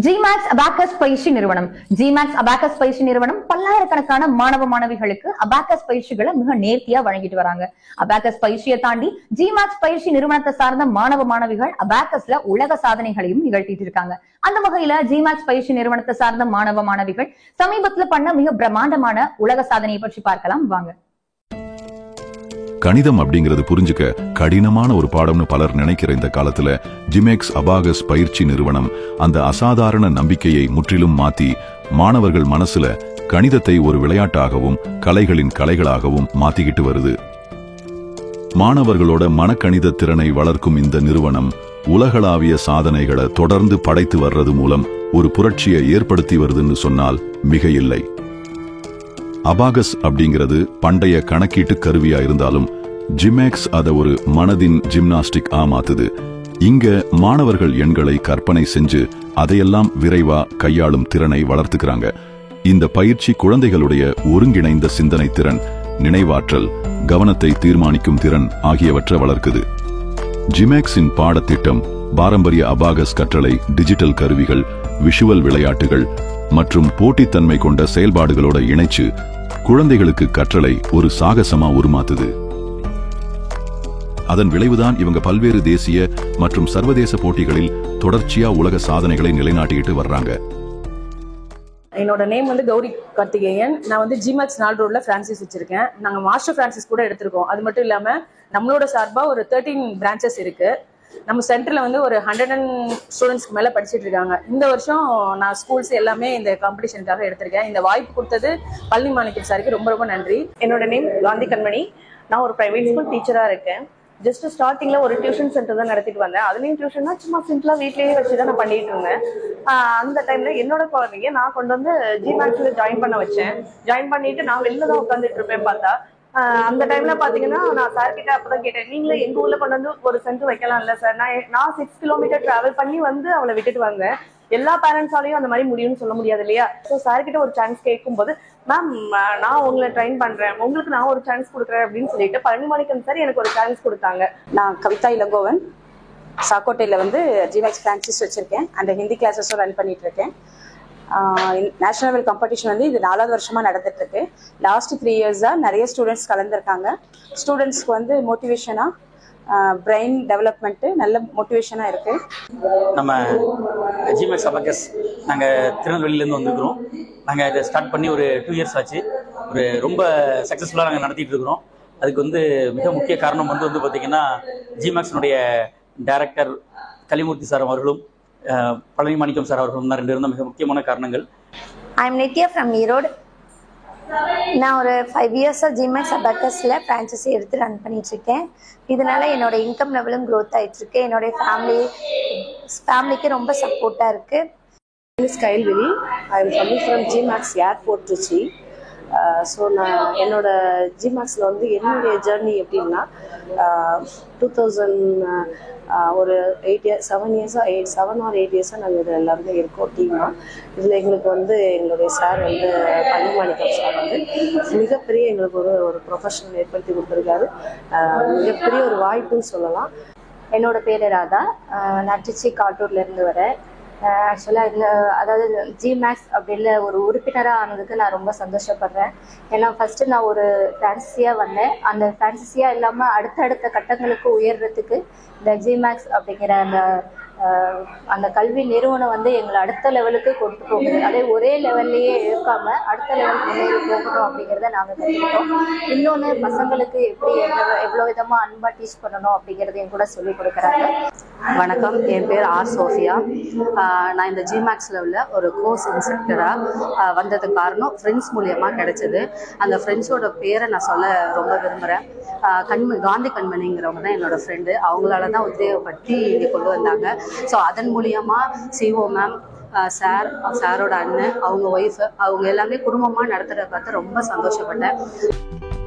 GMAX Abacus பயிற்சி நிறுவனம் GMAX Abacus பயிற்சி நிறுவனம் பல்லாயிரக்கணக்கான மாணவ மாணவிகளுக்கு அபாக்கஸ் பயிற்சிகளை மிக நேர்த்தியா வழங்கிட்டு வராங்க. அபாக்கஸ் பயிற்சியை தாண்டி GMAX பயிற்சி நிறுவனத்தை சார்ந்த மாணவ மாணவிகள் அபாக்கஸ்ல உலக சாதனைகளையும் நிகழ்த்திட்டு இருக்காங்க. அந்த வகையில GMAX பயிற்சி நிறுவனத்தை சார்ந்த மாணவ மாணவிகள் சமீபத்துல பண்ண மிக பிரம்மாண்டமான உலக சாதனையை பற்றி பார்க்கலாம் வாங்க. கணிதம் அப்படிங்கிறது புரிஞ்சுக்க கடினமான ஒரு பாடம்னு பலர் நினைக்கிற இந்த காலத்துல GMAX Abacus பயிற்சி நிறுவனம் அந்த அசாதாரண நம்பிக்கையை முற்றிலும் மாத்தி மாணவர்கள் மனசுல கணிதத்தை ஒரு விளையாட்டாகவும் கலைகளின் கலைகளாகவும் மாத்திக்கிட்டு வருது. மாணவர்களோட மனக்கணித திறனை வளர்க்கும் இந்த நிறுவனம் உலகளாவிய சாதனைகளை தொடர்ந்து படைத்து வர்றது மூலம் ஒரு புரட்சியை ஏற்படுத்தி வருதுன்னு சொன்னால் மிக இல்லை. அபாகஸ் அப்படிங்கிறது பண்டைய கணக்கீட்டு கருவியா இருந்தாலும் GMAX அதை ஒரு மனதின் ஜிம்னாஸ்டிக் மாத்துது. இங்க மாணவர்கள் எண்களை கற்பனை செஞ்சு அதையெல்லாம் விரைவா கையாளும் திறனை வளர்த்துக்கிறாங்க. இந்த பயிற்சி குழந்தைகளுடைய ஒருங்கிணைந்த சிந்தனை திறன், நினைவாற்றல், கவனத்தை தீர்மானிக்கும் திறன் ஆகியவற்றை வளர்க்குது. GMAXின் பாடத்திட்டம் பாரம்பரிய அபாகஸ் கற்றலை டிஜிட்டல் கருவிகள், விஷுவல் விளையாட்டுகள் மற்றும் போட்டித்தன்மை கொண்ட செயல்பாடுகளோட இணைச்சு குழந்தைகளுக்கு கற்றலை ஒரு சாகசமா உருமாத்துது. அதன் விளைவுதான் இவங்க பல்வேறு தேசிய மற்றும் சர்வதேச போட்டிகளில் தொடர்ச்சியா உலக சாதனைகளை நிலைநாட்டிட்டு வர்றாங்க. என்னோட நேம் கௌரி கார்த்திகேயன். நான் GMAX நாள் ரோட்ல பிரான்சிஸ் வச்சிருக்கேன். நாங்க மாஸ்டர் பிரான்சிஸ் கூட எடுத்திருக்கோம். அது மட்டும் இல்லாம நம்மளோட சார்பா ஒரு 13 பிரான்ச்சஸ் இருக்கு. நம்ம சென்டர்ல ஒரு 100 ஸ்டூடெண்ட்ஸ்க்கு மேல படிச்சுட்டு இருக்காங்க. இந்த வருஷம் நான் ஸ்கூல்ஸ் எல்லாமே இந்த காம்படிஷனுக்காக எடுத்திருக்கேன். இந்த வாய்ப்பு கொடுத்தது பழனி மாணிக்கம் சாருக்கு ரொம்ப ரொம்ப நன்றி. என்னோட நேம் காந்தி கண்மணி. நான் ஒரு பிரைவேட் ஸ்கூல் டீச்சரா இருக்கேன். ஜஸ்ட் ஸ்டார்டிங்ல ஒரு டியூஷன் சென்டர் தான் நடத்திட்டு வந்தேன். அதுலயும் டியூஷன்னா சும்மா சிம்பிளா வீட்லயே வச்சுதான் நான் பண்ணிட்டு இருந்தேன். அந்த டைம்ல என்னோட குழந்தைங்க நான் கொண்டு வந்து GMAXல ஜாயின் பண்ண வச்சேன். ஜாயின் பண்ணிட்டு நான் வெளில தான் உட்காந்துட்டு இருப்பேன். பார்த்தா அந்த டைம்ல பாத்தீங்கன்னா நான் சார் கிட்ட அப்பதான் கேட்டேன், நீங்களே எங்க ஊர்ல கொண்டு வந்து ஒரு சென்டர் வைக்கலாம் இல்ல சார்? நான் 6 கிலோமீட்டர் டிராவல் பண்ணி அவளை விட்டுட்டு வந்தேன். எல்லா பேரண்ட்ஸாலையும் அந்த மாதிரி முடியும்னு சொல்ல முடியாது இல்லையா? ஸோ சார் கிட்ட ஒரு சான்ஸ் கேட்கும்போது, மேம் நான் உங்களை ட்ரெயின் பண்றேன், உங்களுக்கு நான் ஒரு சான்ஸ் கொடுக்குறேன் அப்படின்னு சொல்லிட்டு பழனி மாணிக்கம் சார் எனக்கு ஒரு சான்ஸ் கொடுத்தாங்க. நான் கவிதா இளங்கோவன், சாக்கோட்டையில GMAX பிரான்சிஸ் வச்சிருக்கேன். அந்த ஹிந்தி கிளாஸஸும் ரன் பண்ணிட்டு இருக்கேன். நேஷனல் லெவல் காம்படிஷன் இது 4வது வருஷமா நடந்துட்டு இருக்கு. லாஸ்ட் 3 இயர்ஸா நிறைய ஸ்டூடெண்ட்ஸ் கலந்துருக்காங்க. ஸ்டூடெண்ட்ஸ்க்கு மோட்டிவேஷனா, பிரெயின் டெவலப்மெண்ட் நல்ல மோட்டிவேஷனா இருக்கு. நம்ம GMAX Abacus நாங்கள் திருநெல்வேலியிலேருந்து வந்துருக்கிறோம். நாங்கள் இதை ஸ்டார்ட் பண்ணி ஒரு 2 இயர்ஸ் ஆச்சு. ஒரு ரொம்ப சக்ஸஸ்ஃபுல்லாக நாங்கள் நடத்திட்டு இருக்கிறோம். அதுக்கு மிக முக்கிய காரணம் பார்த்தீங்கன்னா GMAXனுடைய டைரக்டர் கலிமூர்த்தி சார் அவர்களும் பழனி மாணிக்கம் சார் அவர்களும் தான் 2 பேரும் தான் மிக முக்கியமான காரணங்கள். I'm Nitya from Erode. நான் ஒரு 5 இயர்ஸாக GMAX Abacusல பிரான்ச்சஸ் எடுத்து ரன் பண்ணிட்டு இருக்கேன். இதனால என்னோட இன்கம் லெவலும் க்ரோத் ஆயிட்டு இருக்கு. என்னோட ஃபேமிலிக்கு ரொம்ப சப்போர்ட்டாக இருக்கு. Kayalvizhi. I am coming from GMAX airport Trichy. So நான் என்னோட GMAXல என்னுடைய ஜேர்னி எப்படின்னா 2000 ஒரு 7 or 8 இயர்ஸாக நாங்கள் இதில் எல்லாருமே இருக்கோம் டீமாக. இதில் எங்களுக்கு எங்களுடைய சார் பழனி மாணிக்கம் சார் மிகப்பெரிய எங்களுக்கு ஒரு ப்ரொஃபஷனல் ஏற்படுத்தி கொடுத்துருக்காரு. மிகப்பெரிய ஒரு வாய்ப்புன்னு சொல்லலாம். என்னோட பேர் ராதா. நான் திருச்சி காட்டூர்லேருந்து வரேன். ஆக்சுவலாக இதில் அதாவது GMAX அப்படின்ற ஒரு உறுப்பினராக ஆனதுக்கு நான் ரொம்ப சந்தோஷப்படுறேன். ஏன்னா ஃபஸ்ட்டு நான் ஒரு ஃப்ரான்சிஸியாக வந்தேன். அந்த ஃப்ரான்சிஸியாக இல்லாமல் அடுத்தடுத்த கட்டங்களுக்கு உயர்றதுக்கு இந்த GMAX அப்படிங்கிற அந்த கல்வி நிறுவனம் எங்களை அடுத்த லெவலுக்கு கொண்டு போகுது. அதே ஒரே லெவல்லையே இருக்காம அடுத்த லெவலுக்கு முன்னேறி போகணும் அப்படிங்கிறத நாங்கள் கற்றுக்கிட்டோம். இன்னொன்று பசங்களுக்கு எப்படி எவ்வளோ விதமாக அன்பாக டீச் பண்ணணும் அப்படிங்கிறதையும் கூட சொல்லிக் கொடுக்குறாங்க. வணக்கம், என் பேர் ஆர் சோஃபியா. நான் இந்த GMAXல உள்ள ஒரு கோர்ஸ் இன்ஸ்ட்ரக்டராக வந்ததுக்கு காரணம் ஃப்ரெண்ட்ஸ் மூலியமாக கிடைச்சது. அந்த ஃப்ரெண்ட்ஸோட பேரை நான் சொல்ல ரொம்ப விரும்புகிறேன். காந்தி கண்மணிங்கிறவங்க தான் என்னோட ஃப்ரெண்டு. அவங்களால தான் உத்வேகப்படுத்தி இங்கே கொண்டு வந்தாங்க. ஸோ அதன் மூலியமாக CO மேம், சாரோட அண்ணன், அவங்க ஒய்ஃபு, அவங்க எல்லாமே குடும்பமாக நடத்துகிறத பார்த்து ரொம்ப சந்தோஷப்பட்டேன்.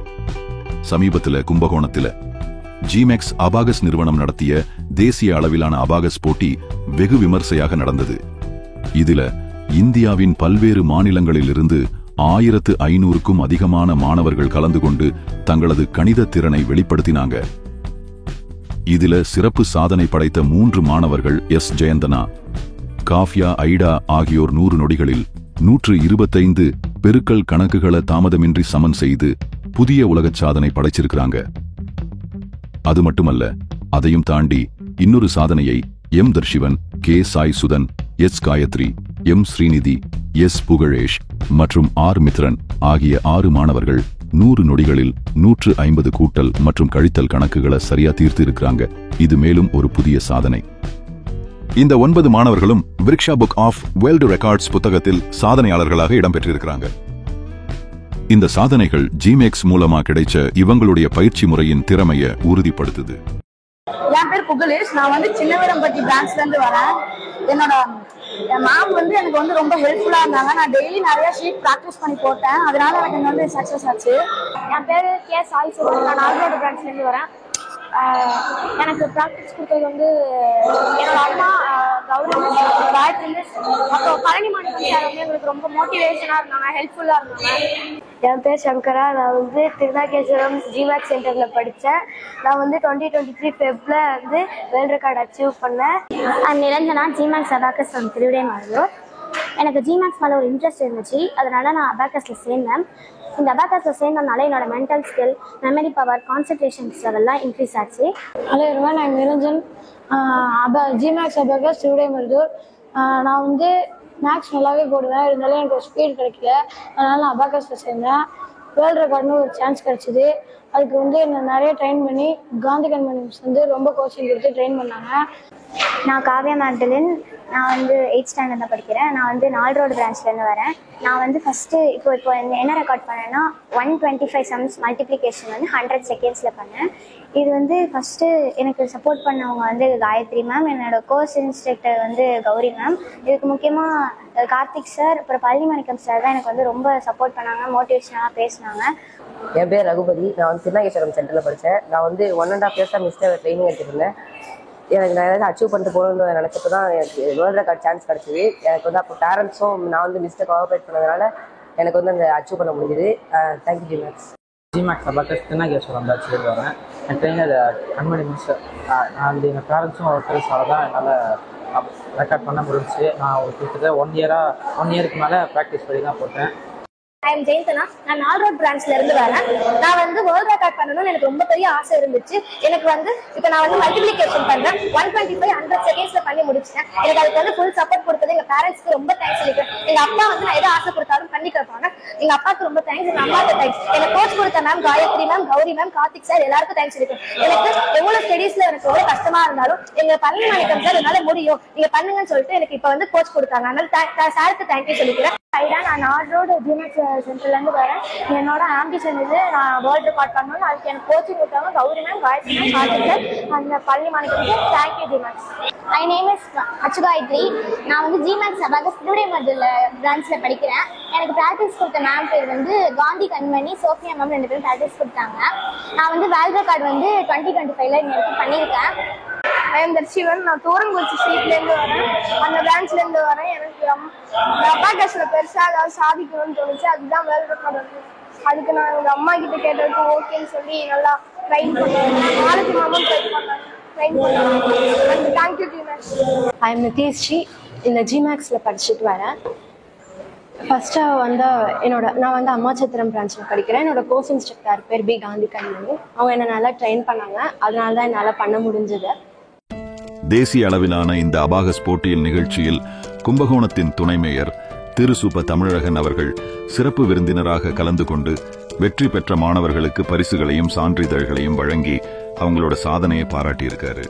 சமீபத்தில் கும்பகோணத்தில் GMAX Abacus நிறுவனம் நடத்திய தேசிய அளவிலான அபாகஸ் போட்டி வெகு விமர்சையாக நடந்தது. இதுல இந்தியாவின் பல்வேறு மாநிலங்களிலிருந்து 1500க்கும் அதிகமான மாணவர்கள் கலந்து கொண்டு தங்களது கணித திறனை வெளிப்படுத்தினாங்க. இதுல சிறப்பு சாதனை படைத்த 3 மாணவர்கள் எஸ் ஜெயந்தனா, காஃபியா, ஐடா ஆகியோர் 100 நொடிகளில் 125 பெருக்கல் கணக்குகளை தாமதமின்றி சமன் செய்து புதிய உலகச் சாதனை படைச்சிருக்கிறாங்க. அது மட்டுமல்ல, அதையும் தாண்டி இன்னொரு சாதனையை M Dharshivan, K Sai Sudhan, S Gayathri, M Srinidhi, S Pugazhesh மற்றும் ஆர் மித்ரன் ஆகிய 6 மாணவர்கள் 100 நொடிகளில் 150 கூட்டல் மற்றும் கழித்தல் கணக்குகளை சரியா தீர்த்து இருக்கிறாங்க. இது மேலும் ஒரு புதிய சாதனை. இந்த 9 மாணவர்களும் விரிக்ஷா புக் ஆஃப் வேர்ல்டு ரெக்கார்ட்ஸ் புத்தகத்தில் சாதனையாளர்களாக இடம்பெற்றிருக்கிறாங்க. இந்த சாதனைகள் ஜிமேக்ஸ் மூலமா கிடைச்ச இவங்களுடைய பயிற்சி முறையின் திறமையை உறுதிப்படுத்துது. என் பேர் புகழேஷ். நான் வந்து சின்னவரம்பட்டி பிரான்ச்ல இருந்து வரேன். என்னோட மேம் வந்து எனக்கு வந்து ரொம்ப ஹெல்ப்ஃபுல்லா இருந்தாங்க. நான் டெய்லி நிறைய ஷீட் ப்ராக்டிஸ் பண்ணி போட்டேன். அதனால எனக்கு வந்து சக்சஸ் ஆச்சு. என் பேர் கே சாய் சுதன். நான் நாகரோடு பிரான்ச்ல இருந்து வரேன். எனக்கு ப்ராக்டிஸ் கொடுத்தது வந்து என்னோட அம்மா, கௌரி மிஸ், காயத்ரி மிஸ், அப்புறம் பழனி மாணிக்கம் சார் வந்து எங்களுக்கு ரொம்ப மோட்டிவேஷனாக இருந்தாங்க, ஹெல்ப்ஃபுல்லாக இருந்தாங்க. என் பேர் சங்கரா. நான் வந்து திருநாகேஸ்வரம் ஜிமேக்ஸ் சென்டரில் படித்தேன். நான் வந்து 2023 ஃபெப்ல வந்து வேர்ல்ட் ரெக்கார்ட் அச்சீவ் பண்ணேன். Niranjana, GMAX abacus from Thiruvidaimarudur. எனக்கு ஜிமேக்ஸ் மேலே ஒரு இன்ட்ரெஸ்ட் இருந்துச்சு. அதனால நான் அபாக்கஸில் சேர்ந்தேன். இந்த அபாக்கஸில் சேர்ந்ததுனால என்னோட mental skill, memory power, concentrations அதெல்லாம் இன்க்ரீஸ் ஆச்சு. ஹலோ எவ்ரிவன், நான் நிரஞ்சன். ஜிமேக்ஸ் அபாக்கஸ் திருவிடைமருதூர். நான் வந்து மேக்ஸ் நல்லாவே போடுவேன். இருந்தாலும் எனக்கு ஒரு ஸ்பீட் கிடைக்கல. அதனால நான் அபாக்கஸில் சேர்ந்தேன். வேர்ல்டு ரெக்கார்ட்னு ஒரு சான்ஸ் கிடச்சிது. அதுக்கு வந்து என்னை நிறைய ட்ரெயின் பண்ணி காந்தி கண்மணி மிஸ் வந்து ரொம்ப கோச்சிங் கொடுத்து ட்ரெயின் பண்ணாங்க. நான் காவ்யா மேக்டலின். நான் வந்து 8th ஸ்டாண்டர்ட் தான் படிக்கிறேன். நான் வந்து நால்ரோடு பிரான்ச்லேருந்து வரேன். நான் வந்து ஃபஸ்ட்டு இப்போ என்ன ரெக்கார்ட் பண்ணேன்னா 125 சம்ஸ் மல்டிப்ளிகேஷன் வந்து 100 செகண்ட்ஸில் பண்ணேன். இது வந்து ஃபஸ்ட்டு எனக்கு சப்போர்ட் பண்ணவங்க வந்து காயத்ரி மேம், என்னோட கோர்ஸ் இன்ஸ்ட்ரக்டர் வந்து கௌரி மேம். இதுக்கு முக்கியமாக கார்த்திக் சார், அப்புறம் பழனி மாணிக்கம் சார் தான் எனக்கு வந்து ரொம்ப சப்போர்ட் பண்ணாங்க, மோட்டிவேஷனாக பேசினாங்க. என் பேர் ரகுபதி. நான் வந்து திருநாகேஸ்வரம் சென்டரில் படித்தேன். நான் வந்து 1.5 இயர்ஸாக மிஸ்டர் ட்ரைனிங் எடுத்துருந்தேன். எனக்கு நான் ஏதாவது அச்சீவ் பண்ணிட்டு போகணுன்னு நினச்சப்போ தான் எனக்கு வேர்ல்டு ரெக்கார்ட் சான்ஸ் கிடச்சிது. எனக்கு வந்து அப்போ பேரண்ட்ஸும் நான் வந்து மிஸ்டை கோஆப்ரேட் பண்ணதுனால எனக்கு வந்து அந்த அச்சீவ் பண்ண முடிஞ்சுது. தேங்க்யூ ஜிமேக்ஸ். ஜிமேக்ஸ் அபாக்கஸ் திருநாகேஸ்வரம் பேட்ச்லேருந்து வரேன். என் ட்ரெயினர் கண்மணி மிஸ். நான் வந்து எங்கள் பேரண்ட்ஸும் ஒரு பேஸால் தான் என்னால் ரெக்கார்ட் பண்ண முடிஞ்சிச்சு. நான் ஒரு கிட்டத்தட்ட 1 இயருக்கு மேலே ப்ராக்டிஸ் பண்ணி தான் போட்டேன். I am Jayanthana. நான் நால்ரோட் பிரான்ச்ல இருந்து வரேன். நான் வந்து வேர்ல்ட் ரெக்கார்ட் பண்ணணும்னு எனக்கு ரொம்ப பெரிய ஆசை இருந்துச்சு. எனக்கு வந்து இப்போ நான் வந்து மல்டிப்ளிகேஷன் பண்றேன். 125 100 செகண்ட்ஸ்ல பண்ணி முடிச்சேன். எனக்கு அதுக்கு வந்து ஃபுல் சப்போர்ட் கொடுத்தது எங்க பேரண்ட்ஸ்க்கு ரொம்ப தேங்க்ஸ் சொல்லிக்கிறேன். எங்க அப்பா வந்து நான் எதை ஆசை கொடுத்தாலும் பண்ணி கேட்பாங்க. எங்க அப்பாவுக்கு ரொம்ப தேங்க்ஸ், எங்க அம்மாவுக்கு தேங்க்ஸ். எனக்கு கோச் கொடுத்த ma'am Gayathri ma'am, Gauri ma'am, Karthik sir எல்லாருக்கும் தேங்க்ஸ் சொல்லிக்கிறேன். எனக்கு எவ்வளவு ஸ்டடீஸ்ல எனக்கு எவ்வளவு கஷ்டமா இருந்தாலும் எங்க பழனி மாணிக்கம் சார் என்னால முடியும், நீங்க பண்ணுங்கன்னு சொல்லிட்டு எனக்கு இப்ப வந்து கோச் கொடுத்தாங்க. அதனால சாருக்கு தேங்க்யூ சொல்லிக்கிறேன். நான் நால்ரோடு ஜிமேக்ஸ் சென்டர்லேருந்து வரேன். என்னோட ஆம்பிஷன் இது, நான் வேர்ல்டு ரெக்கார்ட் பண்ணணும்னு. அதுக்கு எனக்கு கோச்சிங் கொடுத்தாங்க Gowri ma'am, Gayathri ma'am, Karthik sir, அந்த Palani Manickam. Thank you GMAX. My name is Achugayathri. நான் வந்து ஜிமேக்ஸ் அபாக்கஸ் திருவிடைமருதூர் பிரான்ச்சில் படிக்கிறேன். எனக்கு ப்ராக்டிஸ் கொடுத்த மேம் பேர் வந்து காந்தி கண்மணி, சோஃபியா மேம் 2 பேரும் ப்ராக்டிஸ் கொடுத்தாங்க. நான் வந்து வேர்ல்டு ரெக்கார்ட் வந்து 2025ல் இன்னைக்கு பண்ணியிருக்கேன். I am Dharshivan. நான் தூரங்குறிச்சி ஸ்ட்ரீட்லேருந்து வரேன். அந்த பிரான்ச்லேருந்து வரேன். எனக்கு அபாக்கஸில் பெருசாக ஏதாவது சாதிக்கணும்னு தோணுச்சு. அதுதான் வேர்ல்டு ரெக்கார்ட் வந்து. அதுக்கு நான் எங்கள் அம்மா கிட்ட கேட்டதுக்கு ஓகேன்னு சொல்லி நல்லா ட்ரைன் பண்ணுவேன். நாளைக்கு மாமும் ட்ரைன் பண்ணுவேன். Thank you GMAX. I am Niteshji. இந்த ஜிமேக்ஸில் படிச்சுட்டு வரேன். ஃபஸ்ட்டாக வந்து நான் வந்து அம்மாச்சத்திரம் பிரான்ச்சில் படிக்கிறேன். என்னோட கோர்ஸ் இன்ஸ்ட்ரக்டர் பேர் பி காந்தி கண்மணி. அவங்க என்னை நல்லா ட்ரெயின் பண்ணாங்க. அதனால தான் என்னால் பண்ண முடிஞ்சது. தேசிய அளவிலான இந்த அபாகஸ் போட்டியில் நிகழ்ச்சியில் கும்பகோணத்தின் துணை மேயர் திரு சுப தமிழகன் அவர்கள் சிறப்பு விருந்தினராக கலந்து கொண்டு வெற்றி பெற்ற மாணவர்களுக்கு பரிசுகளையும் சான்றிதழ்களையும் வழங்கி அவங்களோட சாதனையை பாராட்டியிருக்காரு.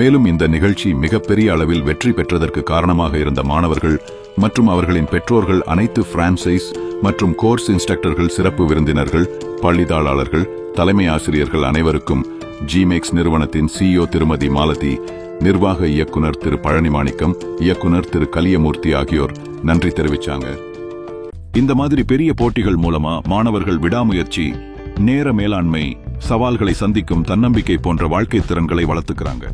மேலும் இந்த நிகழ்ச்சி மிகப்பெரிய அளவில் வெற்றி பெற்றதற்கு காரணமாக இருந்த மாணவர்கள் மற்றும் அவர்களின் பெற்றோர்கள், அனைத்து பிரான்சைஸ் மற்றும் கோர்ஸ் இன்ஸ்ட்ரக்டர்கள், சிறப்பு விருந்தினர்கள், பள்ளித்தாளாளர்கள், தலைமை ஆசிரியர்கள் அனைவருக்கும் ஜிமேக்ஸ் நிறுவனத்தின் CEO திருமதி மாலதி, நிர்வாக இயக்குனர் திரு பழனி மாணிக்கம், இயக்குனர் திரு கலியமூர்த்தி ஆகியோர் நன்றி தெரிவிச்சாங்க. இந்த மாதிரி பெரிய போட்டிகள் மூலமா மாணவர்கள் விடாமுயற்சி, நேர மேலாண்மை, சவால்களை சந்திக்கும் தன்னம்பிக்கை போன்ற வாழ்க்கை திறன்களை வளர்த்துக்கிறாங்க.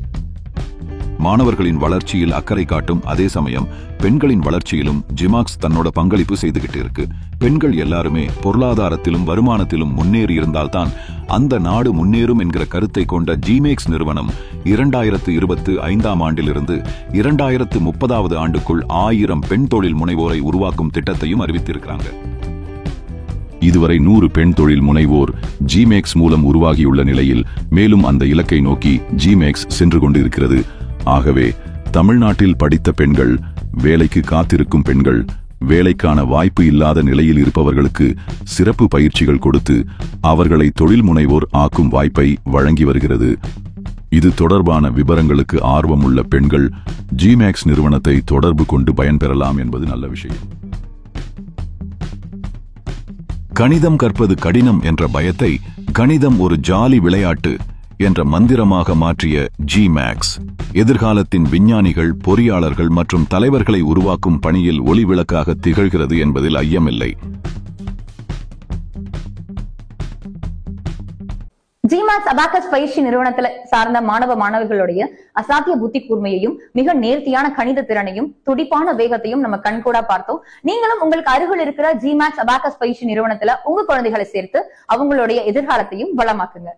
மாணவர்களின் வளர்ச்சியில் அக்கறை காட்டும் அதே சமயம் பெண்களின் வளர்ச்சியிலும் ஜிமாக்ஸ் தன்னோட பங்களிப்பு செய்துகிட்டு இருக்கு. பெண்கள் எல்லாருமே பொருளாதாரத்திலும் வருமானத்திலும் முன்னேறி இருந்தால்தான் அந்த நாடு முன்னேறும் என்கிற கருத்தை கொண்ட ஜிமேக்ஸ் நிறுவனம் 2025ஆம் ஆண்டிலிருந்து 2030ஆவது ஆண்டுக்குள் 1000 பெண் தொழில் முனைவோரை உருவாக்கும் திட்டத்தையும் அறிவித்திருக்கிறாங்க. இதுவரை 100 பெண் தொழில் முனைவோர் ஜிமேக்ஸ் மூலம் உருவாகியுள்ள நிலையில் மேலும் அந்த இலக்கை நோக்கி ஜிமேக்ஸ் சென்று கொண்டிருக்கிறது. ஆகவே தமிழ்நாட்டில் படித்த பெண்கள், வேலைக்கு காத்திருக்கும் பெண்கள், வேலைக்கான வாய்ப்பு இல்லாத நிலையில் இருப்பவர்களுக்கு சிறப்பு பயிற்சிகள் கொடுத்து அவர்களை தொழில் முனைவோர் ஆக்கும் வாய்ப்பை வழங்கி வருகிறது. இது தொடர்பான விவரங்களுக்கு ஆர்வம் உள்ள பெண்கள் ஜிமேக்ஸ் நிறுவனத்தை தொடர்பு கொண்டு பயன்பெறலாம் என்பது நல்ல விஷயம். கணிதம் கற்பது கடினம் என்ற பயத்தை கணிதம் ஒரு ஜாலி விளையாட்டு என்ற மந்திரமாக மாற்றிய ஜிமேக்ஸ் எதிர்காலத்தின் விஞ்ஞானிகள், பொறியாளர்கள் மற்றும் தலைவர்களை உருவாக்கும் பணியில் ஒளிவிளக்காக திகழ்கிறது என்பதில் ஐயமில்லை. ஜிமாக்ஸ் அபாகஸ் பயிற்சி நிறுவனத்துல சார்ந்த மாணவ மாணவிகளுடைய அசாத்திய புத்தி கூர்மையையும் மிக நேர்த்தியான கணித திறனையும் துடிப்பான வேகத்தையும் நம்ம கண்கூடா பார்த்தோம். நீங்களும் உங்களுக்கு அருகில் இருக்கிற ஜிமாக்ஸ் அபாகஸ் பயிற்சி நிறுவனத்துல உங்க குழந்தைகளை சேர்த்து அவங்களுடைய எதிர்காலத்தையும் வளமாக்குங்க.